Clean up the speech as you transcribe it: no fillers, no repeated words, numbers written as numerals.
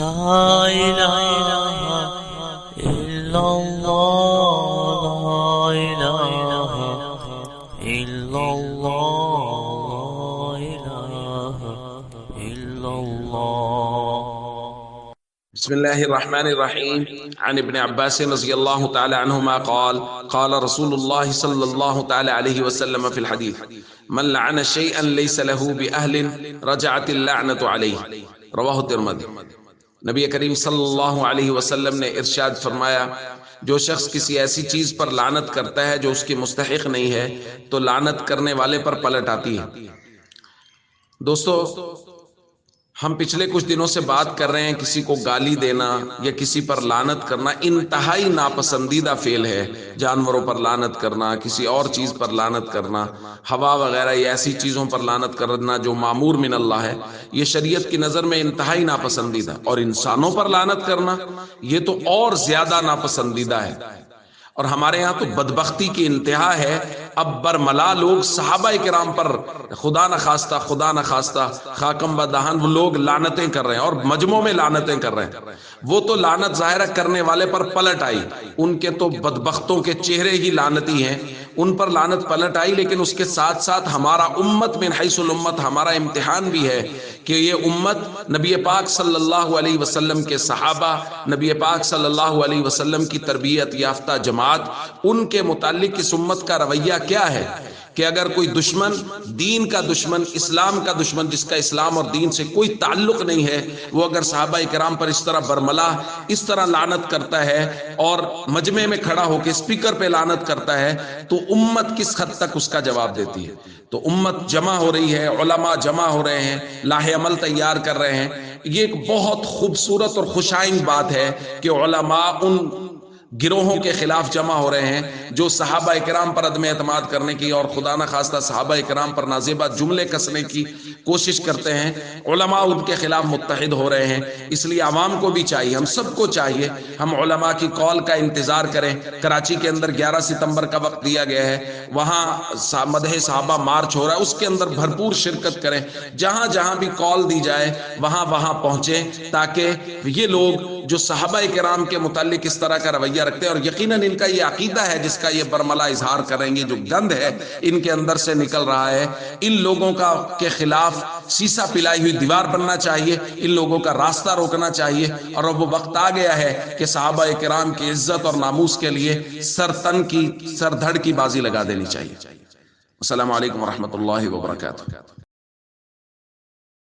لا إله إلا الله لا إله إلا الله لا إله إلا الله. بسم الله الرحمن الرحيم. عن ابن عباس رضي الله تعالى عنهما قال قال رسول الله صلى الله تعالى عليه وسلم في الحديث من لعن شيئا ليس له بأهل رجعت اللعنة عليه رواہ الترمذی. نبی کریم صلی اللہ علیہ وسلم نے ارشاد فرمایا جو شخص کسی ایسی چیز پر لعنت کرتا ہے جو اس کی مستحق نہیں ہے تو لعنت کرنے والے پر پلٹ آتی ہے. دوستو ہم پچھلے کچھ دنوں سے بات کر رہے ہیں کسی کو گالی دینا یا کسی پر لعنت کرنا انتہائی ناپسندیدہ فعل ہے. جانوروں پر لعنت کرنا، کسی اور چیز پر لعنت کرنا، ہوا وغیرہ یا ایسی چیزوں پر لعنت کرنا جو معمور من اللہ ہے، یہ شریعت کی نظر میں انتہائی ناپسندیدہ. اور انسانوں پر لعنت کرنا یہ تو اور زیادہ ناپسندیدہ ہے. اور ہمارے ہاں تو بدبختی کی انتہا ہے، اب برملا لوگ صحابہ کرام پر خدا نخواستہ خاکم بدہن وہ لوگ لعنتیں کر رہے ہیں اور مجموع میں لعنتیں کر رہے ہیں. وہ تو لعنت ظاہرہ کرنے والے پر پلٹ آئی، ان کے تو بدبختوں کے چہرے ہی لعنتی ہیں، ان پر لعنت پلٹ آئی. لیکن اس کے ساتھ ساتھ ہمارا امت من حیث الامت ہمارا امتحان بھی ہے کہ یہ امت نبی پاک صلی اللہ علیہ وسلم کے صحابہ، نبی پاک صلی اللہ علیہ وسلم کی تربیت یافتہ جماعت، ان کے متعلق اس امت کا رویہ کیا ہے کہ اگر کوئی دشمن، دین کا دشمن، اسلام کا دشمن، جس کا اسلام اور دین سے کوئی تعلق نہیں ہے، وہ اگر صحابہ کرام پر اس طرح برملا، اس طرح لعنت کرتا ہے اور مجمع میں کھڑا ہو کے اسپیکر پہ لعنت کرتا ہے تو امت کس حد تک اس کا جواب دیتی ہے؟ تو امت جمع ہو رہی ہے، علماء جمع ہو رہے ہیں، لاہ عمل تیار کر رہے ہیں. یہ ایک بہت خوبصورت اور خوشائند بات ہے کہ علماء ان گروہوں کے خلاف جمع ہو رہے ہیں جو صحابہ کرام پر عدم اعتماد کرنے کی اور خدا نخواستہ صحابہ کرام پر نازیبہ جملے کسنے کی کوشش کرتے ہیں. علماء ان کے خلاف متحد ہو رہے ہیں. اس لیے عوام کو بھی چاہیے، ہم سب کو چاہیے ہم علماء کی قول کا انتظار کریں. کراچی کے اندر 11 ستمبر کا وقت دیا گیا ہے، وہاں مدح صحابہ مارچ ہو رہا ہے، اس کے اندر بھرپور شرکت کریں. جہاں جہاں بھی قول دی جائے وہاں وہاں پہنچیں تاکہ یہ لوگ جو صحابہ کرام کے متعلق اس طرح کا رویہ رکھتے ہیں اور یقیناً ان کا یہ عقیدہ ہے جس کا یہ برملا اظہار کریں گے، جو گند ہے ان کے اندر سے نکل رہا ہے، ان لوگوں کا کے خلاف سیسا پلائی ہوئی دیوار بننا چاہیے، ان لوگوں کا راستہ روکنا چاہیے. اور اب وہ وقت آ گیا ہے کہ صحابہ کرام کی عزت اور ناموس کے لیے سر دھڑ کی بازی لگا دینی چاہیے. السلام علیکم ورحمۃ اللہ وبرکاتہ.